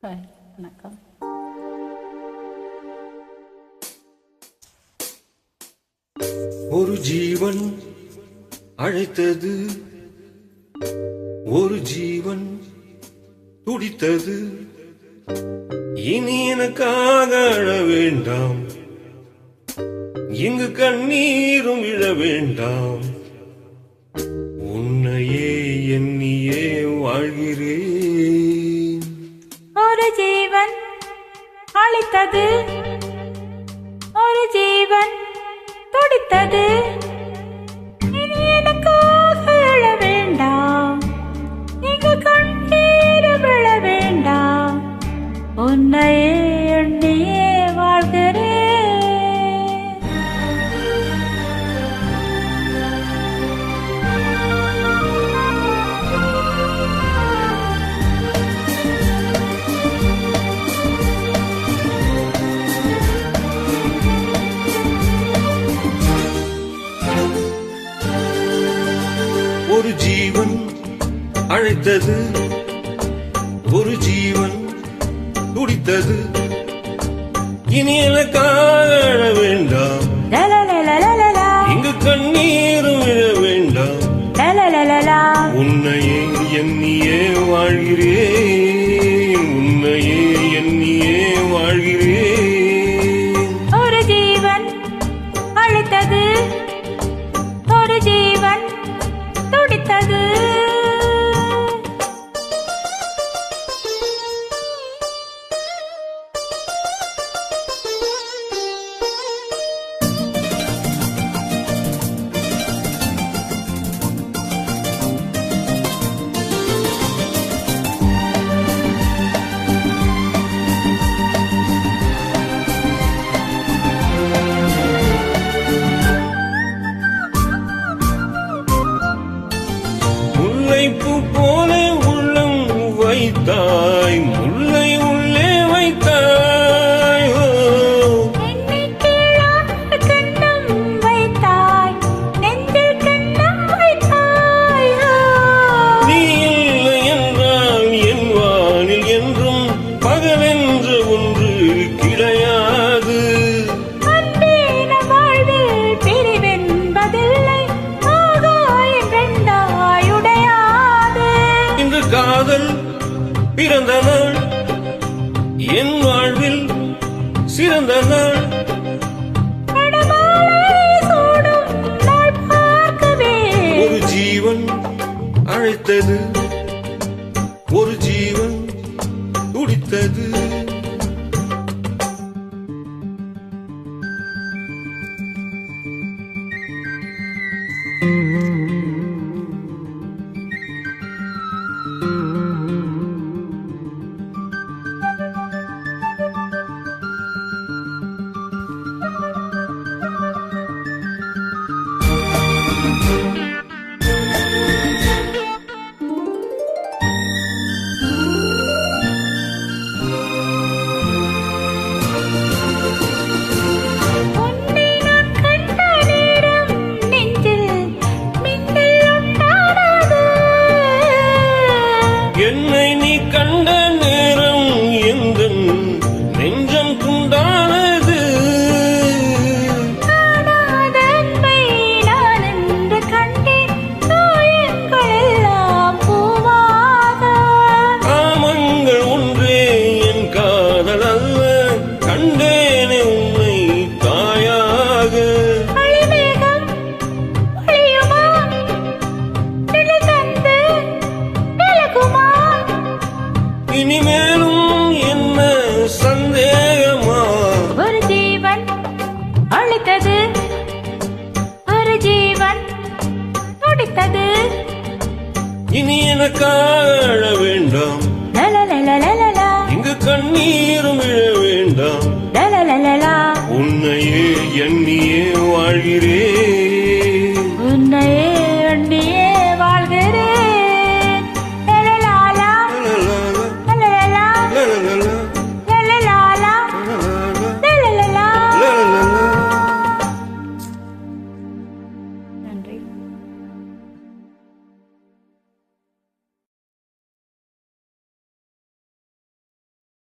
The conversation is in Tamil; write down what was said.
வணக்கம். ஒரு ஜீவன் அழைத்தது, ஒரு ஜீவன் துடித்தது. இனி எனக்காக அழ வேண்டாம், இங்கு கண்ணீரும் விழ வேண்டாம். உன்னையே எண்ணியே வாழ்கிறேன். ஒரு ஜீவன் அழைத்தது, ஒரு ஜீவன் துடித்தது. இனி எனக்காக அழ வேண்டாம், இங்கு கண்ணீரும் விழ வேண்டாம். உன்னையே எண்ணியே வாழ்கிறேன். ஒரு ஜீவன் அழைத்தது, ஒரு ஜீவன் துடித்தது. இனி எனக்காக அழ வேண்டாம், இங்கு கண்ணீரும் விழ வேண்டாம். உன்னையே எண்ணியே வாழ்கிறேன், உன்னையே எண்ணியே வாழ்கிறேன். ஒரு ஜீவன் அழைத்தது, ஒரு ஜீவன் துடித்தது. முல்லைப்பூ போல உள்ளம் வைத்தாய், முல்லை உள்ளே வைத்தாய். என்னை கீழாக கண்ணம் வைத்தாய், நெஞ்சில் கண்ணம் வைத்தாய். நீ இல்லை என்றால் என் வானில் என்றும் பகலென்ற ஒன்று கிடையாது. அன்பேன வாழ்வில் பிரிவென்பதில்லை, ஆகாயம் ரெண்டாய் உடையாது. இன்று காதல் பிறந்த நாள், என் வாழ்வில் சிறந்த நாள். படமாலை சூடும் நாள் பார்க்கவே. ஒரு ஜீவன் அழைத்தது, ஒரு ஜீவன் துடித்தது. உன்னை நான் கண்ட நேரம் நெஞ்சில் மின்னல் உண்டானது. என்னை நீ கண்ட நேரம் எந்தன் நெஞ்சம் துண்டானது. காணாத அன்பை நான் என்று கண்டேன், காயங்கள் எல்லாம் பூவாக. காமங்கள் ஒன்றே என் காதல் அல்ல, கண்டேனே உன்னை தாயாக. அழிமேகம் ஒழியுமா, நிழல் தந்து விலகுமா? இனிமேலும் என்ன சந்தேகமா? ஒரு ஜீவன் அழைத்தது, ஒரு ஜீவன் துடித்தது. இனி எனக்காக அழ வேண்டாம், லலலலலலலா, இங்கு கண்ணீரும் விழ வேண்டாம். லலலலலா. உன்னையே எண்ணியே